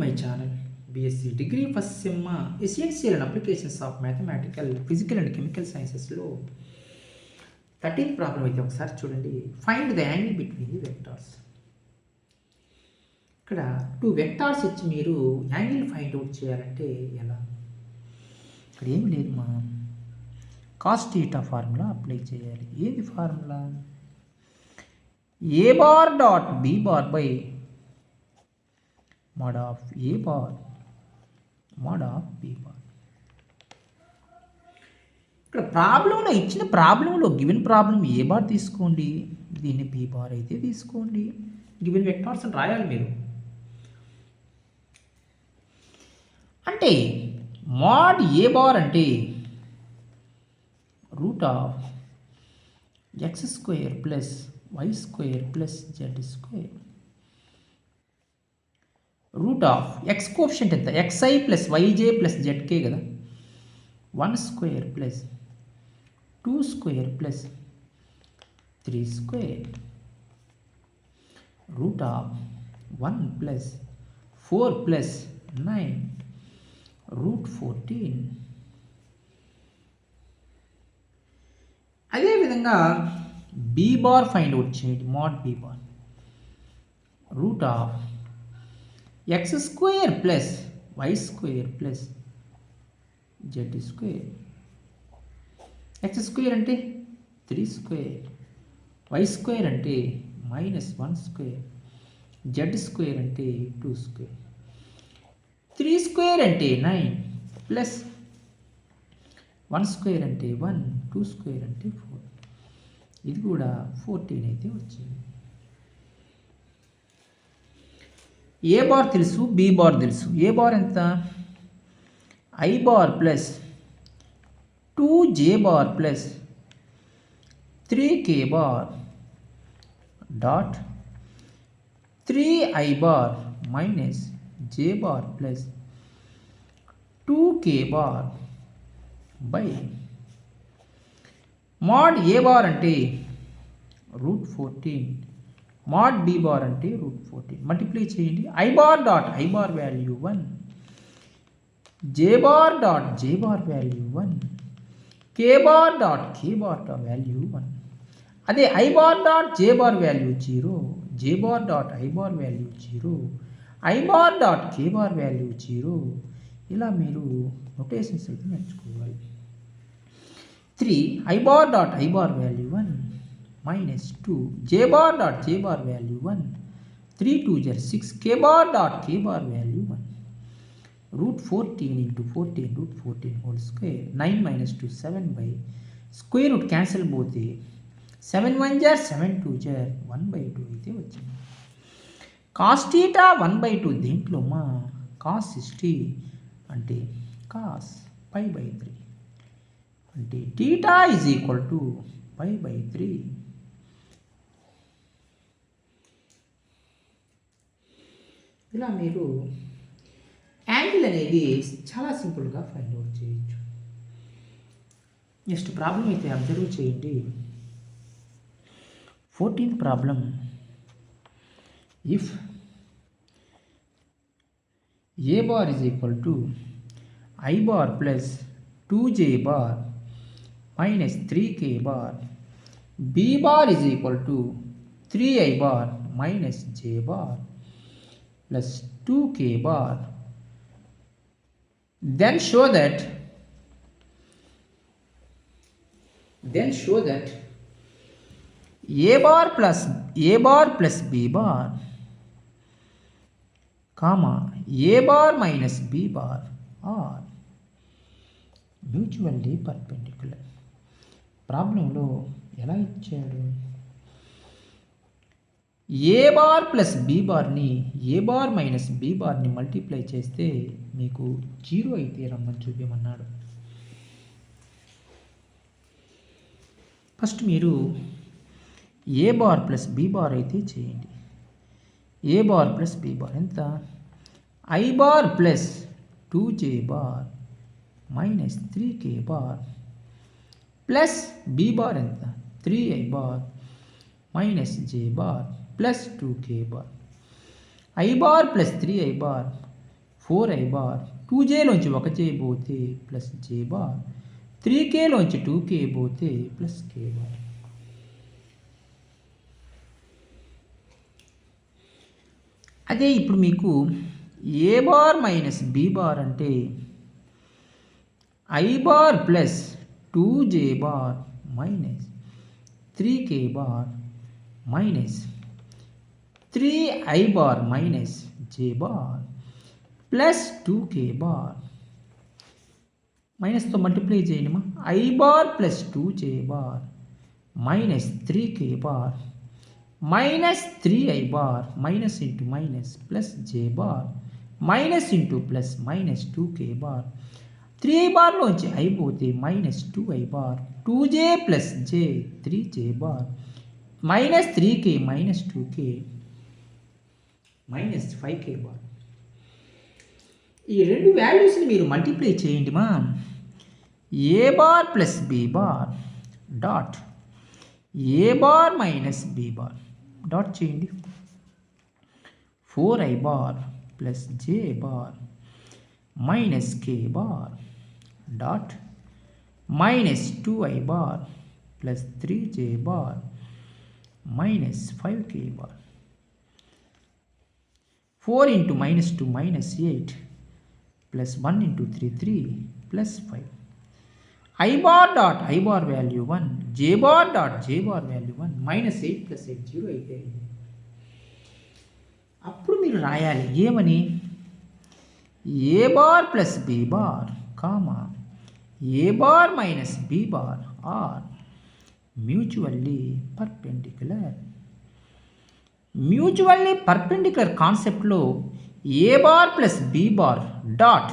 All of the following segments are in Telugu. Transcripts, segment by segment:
My channel BSc degree first sem essential and applications of mathematical physical and chemical సైన్సెస్లో 13th ప్రాబ్లం అయితే ఒకసారి చూడండి. Find the angle between the vectors. ఇక్కడ 2 వెక్టార్స్ ఇచ్చి మీరు యాంగిల్ ఫైండ్ అవుట్ చేయాలంటే ఎలా? ఇక్కడ ఏమి లేదు, మా కాస్ థీటా ఫార్ములా అప్లై చేయాలి. ఏది formula? A bar dot b bar by mod of a bar mod of b bar. ఇక్కడ ప్రాబ్లంలో ఇచ్చిన ప్రాబ్లంలో గివెన్ ప్రాబ్లం ఏ బార్ తీసుకోండి, దీన్ని బి బార్ అయితే తీసుకోండి. గివెన్ వెక్టార్స్ అని రాయాలి మీరు. అంటే మాడ్ ఏ బార్ అంటే root of x square plus y square plus z square. Root of x coefficient ఎంత? X i plus y j plus z k కదా. 1 square plus 2 square plus 3 square. Root of 1 plus 4 plus 9 root 14. అదేవిధంగా బీ బార్ ఫైండ్ అవుట్ చేయండి. Mod b bar root of x square plus y square plus z square. X square అంటే 3 స్క్వేర్, వై స్క్వేర్ అంటే -1 స్క్వేర్, జెడ్ స్క్వేర్ అంటే 2 స్క్వేర్. 3 స్క్వేర్ అంటే 9 ప్లస్ 1 స్క్వేర్ అంటే 1, 2 స్క్వేర్ అంటే 4. ఇది కూడా 14 అయితే వచ్చింది. ఏ బార్ తెలుసు, బి బార్ తెలుసు. ఏ బార్ ఎంత? ఐ బార్ ప్లస్ 2జే బార్ ప్లస్ 3కే బార్ డాట్ 3ఐ బార్ మైనస్ జే బార్ ప్లస్ 2కే bar by mod A bar అంటే రూట్ 14, మాడ్ బి బార్ అంటే రూట్ 14. మల్టిప్లై చేయండి. I bar dot I bar value 1, J bar dot J bar value 1, K bar dot K bar value 1. అదే I bar dot J bar value 0, J bar dot I bar value 0, I bar dot K bar value 0. ఇలా మీరు నొటేషన్స్ అయితే నేర్చుకోవాలి. 3 I bar dot I bar value 1 minus 2 j bar dot j bar value 1, 3 2s are 6, k bar dot k bar value 1. Root 14 into 14 root 14 whole square. 9 minus 2 7 by square root cancel both. 7 1s are 7 2s are 1 by 2 అయితే వచ్చింది. cos theta 1 by 2 దీంట్లో మా cos 60 అంటే cos pi by 3 అంటే theta is equal to pi by 3. ఇలా మీరు యాంగిల్ అనేది చాలా సింపుల్గా ఫైండ్ అవుట్ చేయొచ్చు. నెక్స్ట్ ప్రాబ్లం అయితే అబ్జర్వ్ చేయండి. 14th problem. If A bar is equal to I bar plus 2జే బార్ మైనస్ 3కే bar, B bar is equal to 3ఐ bar minus J bar plus 2k bar, then show that a bar plus b bar comma a bar minus b bar are mutually perpendicular. ప్రాబ్లంలో ఎలా ఇచ్చాడు? ఏ బార్ ప్లస్ బి బార్ని ఏ బార్ మైనస్ బి బార్ని మల్టిప్లై చేస్తే మీకు 0 అయితే రమ్మని చూపించమన్నాడు. ఫస్ట్ మీరు ఏ బార్ ప్లస్ బి బార్ అయితే చేయండి. A bar plus B bar ఎంత? ఐ బార్ ప్లస్ 2జే బార్ మైనస్ 3కే బార్ ప్లస్ బి బార్ ఎంత? 3ఐ bar minus J bar plus 2k bar. I bar plus 3i bar 4i bar 2jలోంచి 1j పోతే ప్లస్ j బార్ 3kలోంచి 2k పోతే ప్లస్ k బార్. అదే ఇప్పుడు మీకు A bar minus B bar అంటే I bar plus 2j bar minus 3k bar minus 3i bar minus j bar plus 2k bar మైనస్తో మల్టిప్లై చేయడమా I bar plus 2j bar minus 3k bar minus 3i bar minus into minus plus j bar minus into plus minus 2k bar 3i బార్లోంచి i పోతే minus 2i bar 2j plus j 3j bar minus 3k minus 2k minus 5k bar. ఈ రెండు వాల్యూస్ని మీరు మల్టిప్లై చేయండి మా a bar plus B bar dot a bar minus B bar dot చేయండి 4i bar plus j bar minus k bar dot minus 2i bar plus 3j bar minus 5k bar 4 into minus 2 minus 8 plus 1 into 3 3 plus 5 i bar dot I bar value 1 J bar dot J bar value 1 minus 8 plus 8 0 అయితే అప్పుడు మీరు రాయాలి ఏమని a bar plus B bar comma a bar minus B bar are mutually perpendicular. Mutually perpendicular కాన్సెప్ట్లో a bar plus B bar dot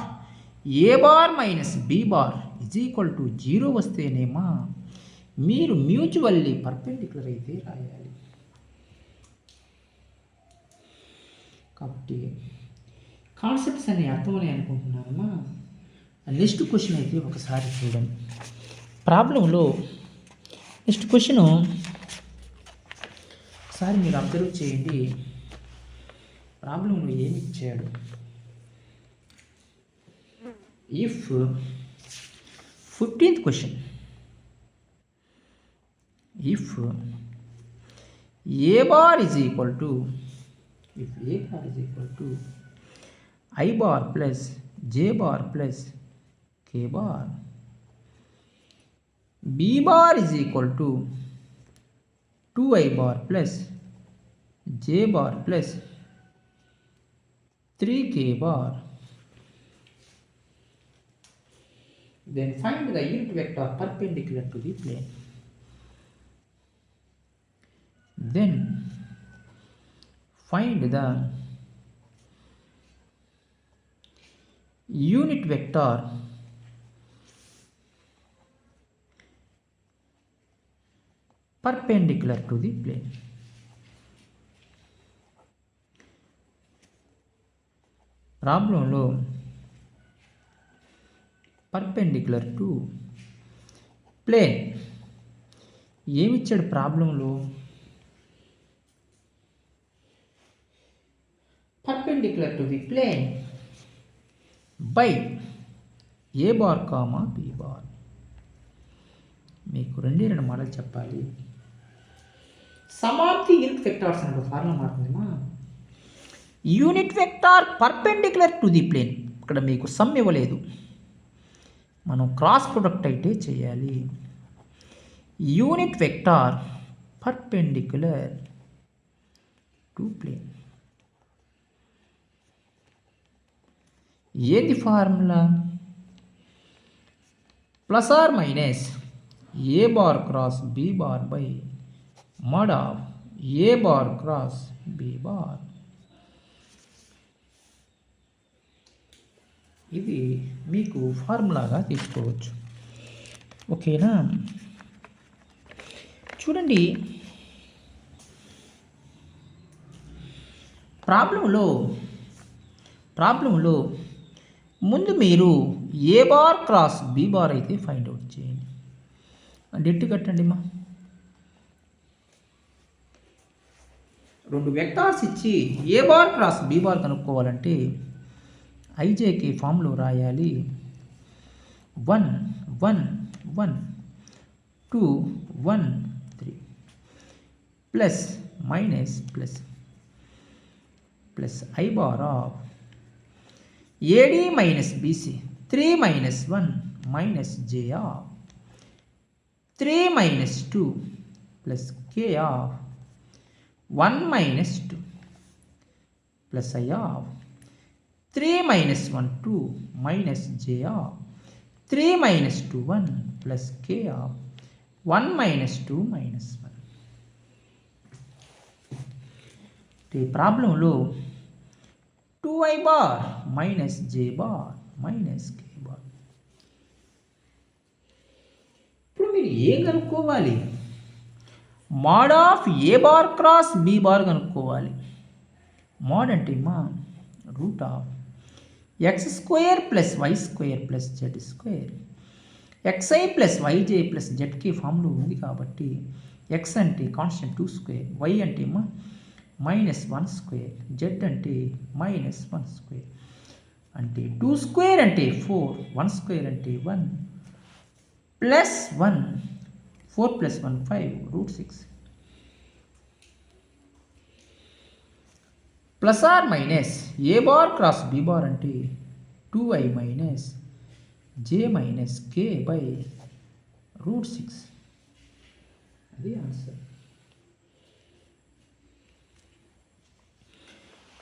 a bar minus B bar is equal to 0 వస్తేనేమా మీరు మ్యూచువల్లీ పర్పెండిక్యులర్ అయితే రాయాలి. కాబట్టి కాన్సెప్ట్స్ అన్ని అర్థమని అనుకుంటున్నానమ్మా. నెక్స్ట్ క్వశ్చన్ అయితే ఒకసారి చూడండి. ప్రాబ్లంలో నెక్స్ట్ క్వశ్చను ఒకసారి మీరు అబ్జర్వ్ చేయండి. ప్రాబ్లంలో ఏమి ఇచ్చాడు. If 15th question if A bar is equal to if a bar is equal to I bar plus J bar plus K bar, B bar is equal to 2I bar plus J bar plus 3K bar, then find the unit vector perpendicular to the plane. Then find the unit vector perpendicular to the plane. ప్రాబ్లంలో పర్పెండిక్యులర్ టు ప్లేన్ ఏమిచ్చాడు ప్రాబ్లంలో perpendicular to the plane by a bar comma b bar. మీకు రెండు మాటలు చెప్పాలి. Sum of the unit vectors అనే ఫార్ములా మారుతుందమ్మా. Unit vector perpendicular to the plane. ఇక్కడ మీకు సమ్ ఇవ్వలేదు, మనం క్రాస్ ప్రొడక్ట్ అయితే చేయాలి. Unit vector perpendicular to plane. ఏది formula? Plus or minus a bar cross b bar by mod of a bar cross b bar. ఇది మీకు ఫార్ములాగా తీసుకోవచ్చు. ఓకేనా? చూడండి, ప్రాబ్లంలో ముందు మీరు ఏ బార్ క్రాస్ బి బార్ అయితే ఫైండ్ అవుట్ చేయండి. డెట్ కట్టండి మా. రెండు వెక్టార్స్ ఇచ్చి a bar cross b bar కనుక్కోవాలంటే ఐజేకే ఫామ్లో రాయాలి. 1 1 1 2 1 3 plus minus plus i bar of a d minus b c 3 minus 1 minus j of 3 minus 2 plus k of 1 minus 2 plus i of 3 minus 1 2 minus j of 3 minus 2 1 plus k of 1 minus 2 minus 1. ఈ ప్రాబ్లంలో 2i బార్ మైనస్ జే బార్ మైనస్ కే బార్. ఇప్పుడు మీరు ఏం కనుక్కోవాలి? Mod of a bar cross b bar కనుక్కోవాలి. మోడ్ అంటే మా root of x square plus y square plus z square x i plus y j plus z k ఫామ్లో ఉంది కాబట్టి ఎక్స్ అంటే కాన్స్టెంట్ 2 స్క్వేర్, వై అంటే మా మైనస్ 1 స్క్వేర్, జెడ్ అంటే మైనస్ 1 స్క్వేర్. అంటే 2 స్క్వేర్ అంటే 4, 1 స్క్వేర్ అంటే 1 plus 1, 4 plus 1 5 root 6 plus or minus a bar cross b bar అంటే 2i minus j minus k by root 6. అది ఆన్సర్.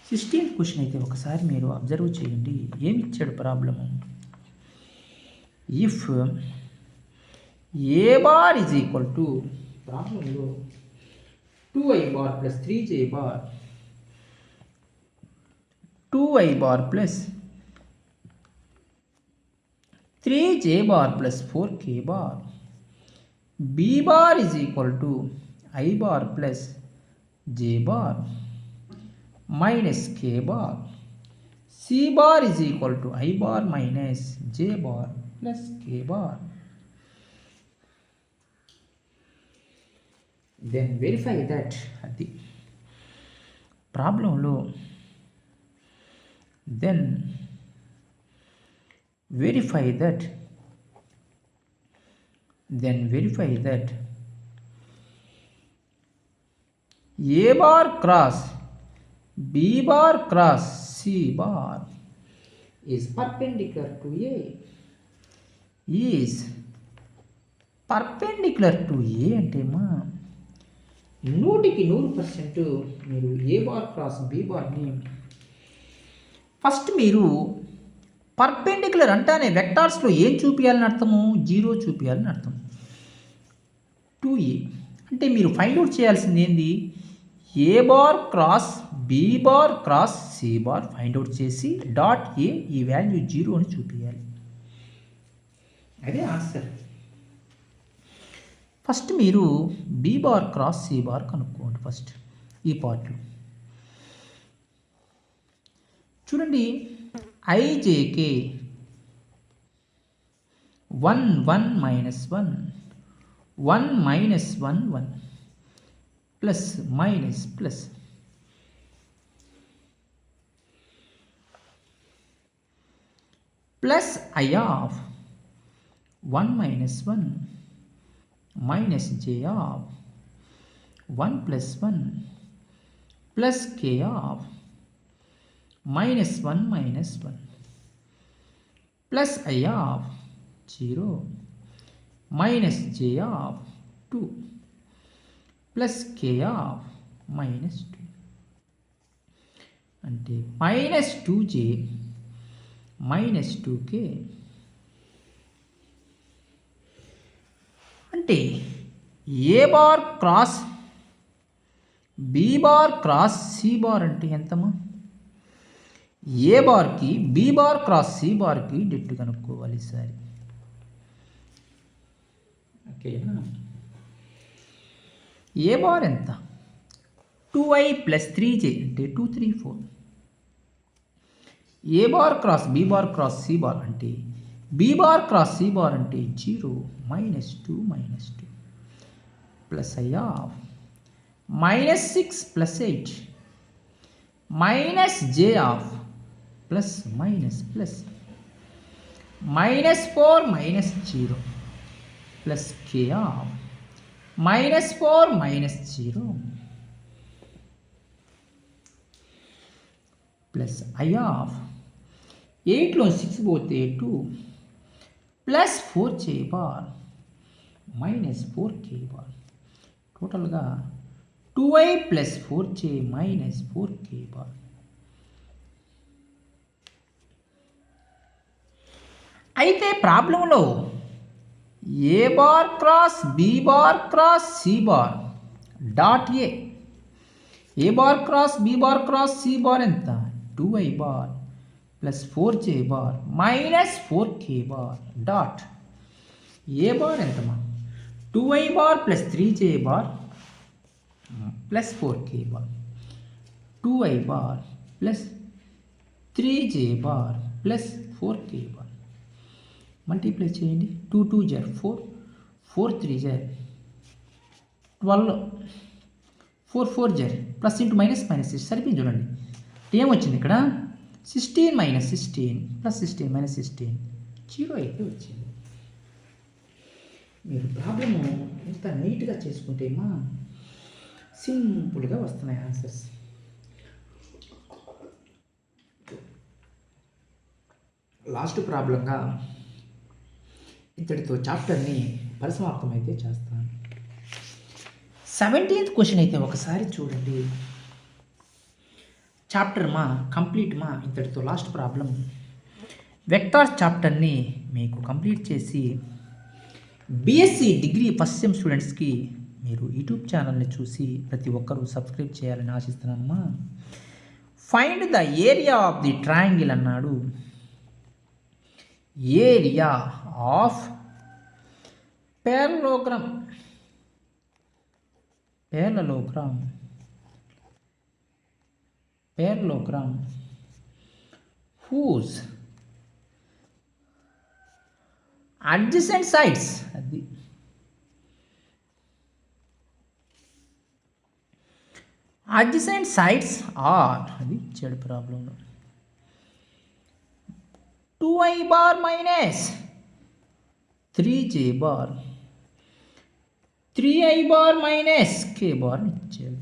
16th క్వశ్చన్ అయితే ఒకసారి మీరు అబ్జర్వ్ చేయండి. ఏమి ఇచ్చాడు problem? If A bar is equal to ప్రాబ్లంలో 2i bar plus 3j bar 2i bar plus 3j bar plus 4k bar b bar is equal to i bar plus j bar minus k bar c bar is equal to i bar minus j bar plus k bar. Then verify that. అది ప్రాబ్లంలో then verify that a bar cross b bar cross c bar is perpendicular to a అంటే మా 100% మీరు ఏ బార్ క్రాస్ బి బార్ని ఫస్ట్ మీరు పర్పెండిక్యులర్ అంటానే వెక్టార్స్లో ఏం చూపించాలని అర్థము? 0 చూపించాలని అర్థం. 2a అంటే మీరు ఫైండ్ అవుట్ చేయాల్సింది ఏంది? A bar cross b bar cross c bar find out చేసి డాట్ ఏ ఈ వాల్యూ 0 అని చూపించాలి. అదే ఆన్సర్. ఫస్ట్ మీరు b bar cross c bar కనుక్కోండి. ఫస్ట్ ఈ పార్ట్లో చూడండి. I j k 1 1 minus 1 1 minus 1 1 plus minus plus plus i of 1 minus 1 minus j of 1 plus 1 plus k of minus 1 minus 1 plus i of 0 minus j of 2 plus k of minus 2 అంటే మైనస్ 2j మైనస్ 2k అంటే a bar cross b bar cross c bar అంటే ఎంతమా? ఏ బార్కి బి బార్ క్రాస్ సి బార్కి డిట్ కనుక్కోవాలి ఈసారి. ఓకేనా? ఏ బార్ ఎంత? 2i ప్లస్ 3j అంటే 2 3 4. A bar cross b bar cross c bar అంటే b bar cross c bar అంటే 0 minus 2 minus 2 plus i of minus 6 plus 8 minus j of plus minus plus -4 -0 plus k of -4 -0 plus i of 8లో 6 పోతే 2 plus 4j bar -4k bar టోటల్గా 2i plus 4j -4k bar. అయితే ప్రాబ్లంలో a bar cross b bar cross c bar dot a bar cross b bar cross c bar ఎంత 2i bar plus 4j bar -4k bar dot a bar ఎంతమా 2i bar plus 3j bar plus 4k bar 2i bar plus 3j bar plus 4k bar multiply చేయండి 2 2 జర్ 4 4 3 జర్ 12 4 4 జర్ ప్లస్ ఇంటూ మైనస్ మైనస్ సరిపోయింది చూడండి. ఏమొచ్చింది ఇక్కడ 16 - 16 ప్లస్ 16 - 16 0 అయితే వచ్చింది. మీరు ప్రాబ్లము ఎంత నీట్గా చేసుకుంటే మా సింపుల్గా వస్తున్నాయి ఆన్సర్స్. లాస్ట్ ప్రాబ్లంగా ఇతడితో చాప్టర్ని పరిసమాప్తం అయితే చేస్తాను. 17th క్వశ్చన్ అయితే ఒకసారి చూడండి. చాప్టర్ కంప్లీట్ ఇంతటితో లాస్ట్ ప్రాబ్లం. వెక్టార్స్ చాప్టర్ని మీకు కంప్లీట్ చేసి బీఎస్సీ డిగ్రీ ఫస్ట్ సెమ్ స్టూడెంట్స్కి మీరు యూట్యూబ్ ఛానల్ని చూసి ప్రతి ఒక్కరూ సబ్స్క్రైబ్ చేయాలని ఆశిస్తున్నానమ్మా. Find the area of the triangle అన్నాడు. Area of parallelogram whose adjacent sides are అది చెడు problem 2i bar minus 3j bar 3i bar minus k bar ఇచ్చాడు.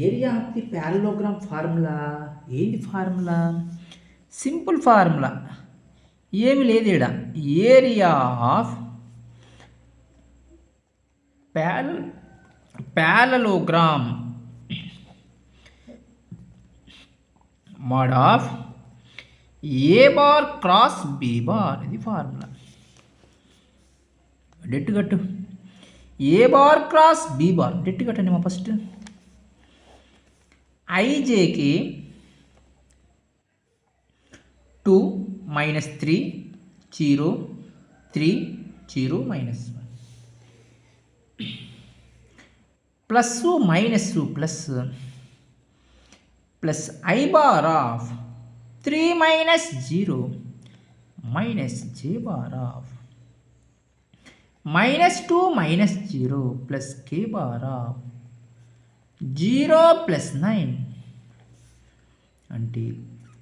Area of the parallelogram formula ఏంటి? ఫార్ములా సింపుల్ ఫార్ములా, ఏమి లేదు ఇక్కడ. Area of parallelogram mod of a bar cross b bar, ఇది ఫార్ములా. డెట్ కట్టు. A bar cross b bar det కట్టండి మా ఫస్ట్. ఐజేకి 2 - 3 0 3 0 -1 plus minus plus plus i bar of 3 - 0 minus J bar of -2 - 0 plus k bar of 0 plus 9 అంటే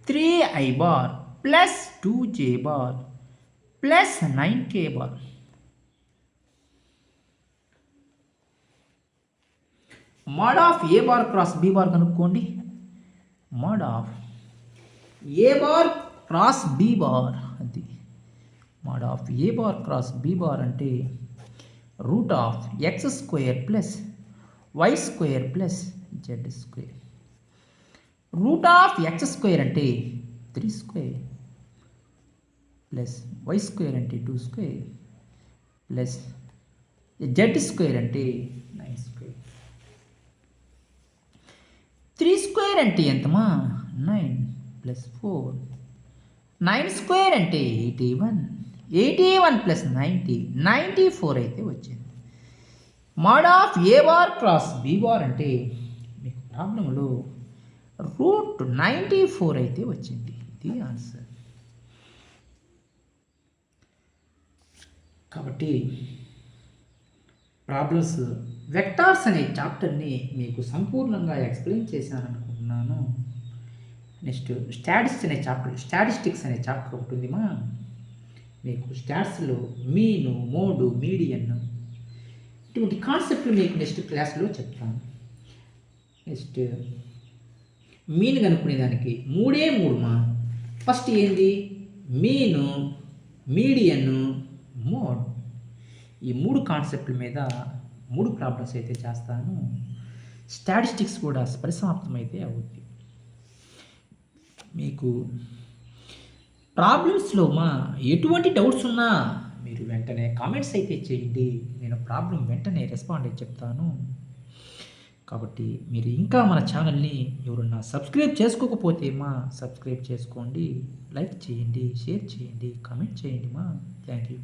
3i bar plus 2j bar plus 9k bar. Mod of a bar cross b bar కనుక్కోండి. Mod of a bar cross b bar, అది mod of a bar cross b bar అంటే root of x² plus y² plus z². Route of x² అంటే 3² ప్లస్ y² అంటే 2² ప్లస్ z² అంటే 9². 3² అంటే ఎంతమా 9 ప్లస్ 4. 9² అంటే 81. 81 ప్లస్ 90 94 అయితే వచ్చింది. Mod of a bar cross b bar అంటే మీకు ప్రాబ్లంలో √94 అయితే వచ్చింది. ఇది ఆన్సర్. కాబట్టి ప్రాబ్లమ్స్ వెక్టార్స్ అనే చాప్టర్ని మీకు సంపూర్ణంగా ఎక్స్ప్లెయిన్ చేశాను అనుకుంటున్నాను. నెక్స్ట్ స్టాటిస్టిక్స్ అనే చాప్టర్ ఒకటి ఉందిమా. మీకు స్టాట్స్లో మీను, మోడు, మీడియన్ ఇటువంటి కాన్సెప్ట్లు మీకు నెక్స్ట్ క్లాస్లో చెప్తాను. నెక్స్ట్ మీన్ కనుక్కునే దానికి మూడే మూడుమా. ఫస్ట్ ఏంది? మీను, మీడియన్, మోడ్. ఈ 3 కాన్సెప్ట్ల మీద 3 ప్రాబ్లమ్స్ అయితే చేస్తాను. స్టాటిస్టిక్స్ కూడా పరిసమాప్తం అయితే అవుద్ది. మీకు ప్రాబ్లమ్స్లో ఎటువంటి డౌట్స్ ఉన్నా మీరు వెంటనే కామెంట్స్ అయితే చేయండి. నేను ప్రాబ్లం వెంటనే రెస్పాండ్ అయితే చెప్తాను. కాబట్టి మీరు ఇంకా మన ఛానల్ని ఎవరన్నా సబ్స్క్రైబ్ చేసుకోకపోతే సబ్స్క్రైబ్ చేసుకోండి, లైక్ చేయండి, షేర్ చేయండి, కామెంట్ చేయండి. Thank you.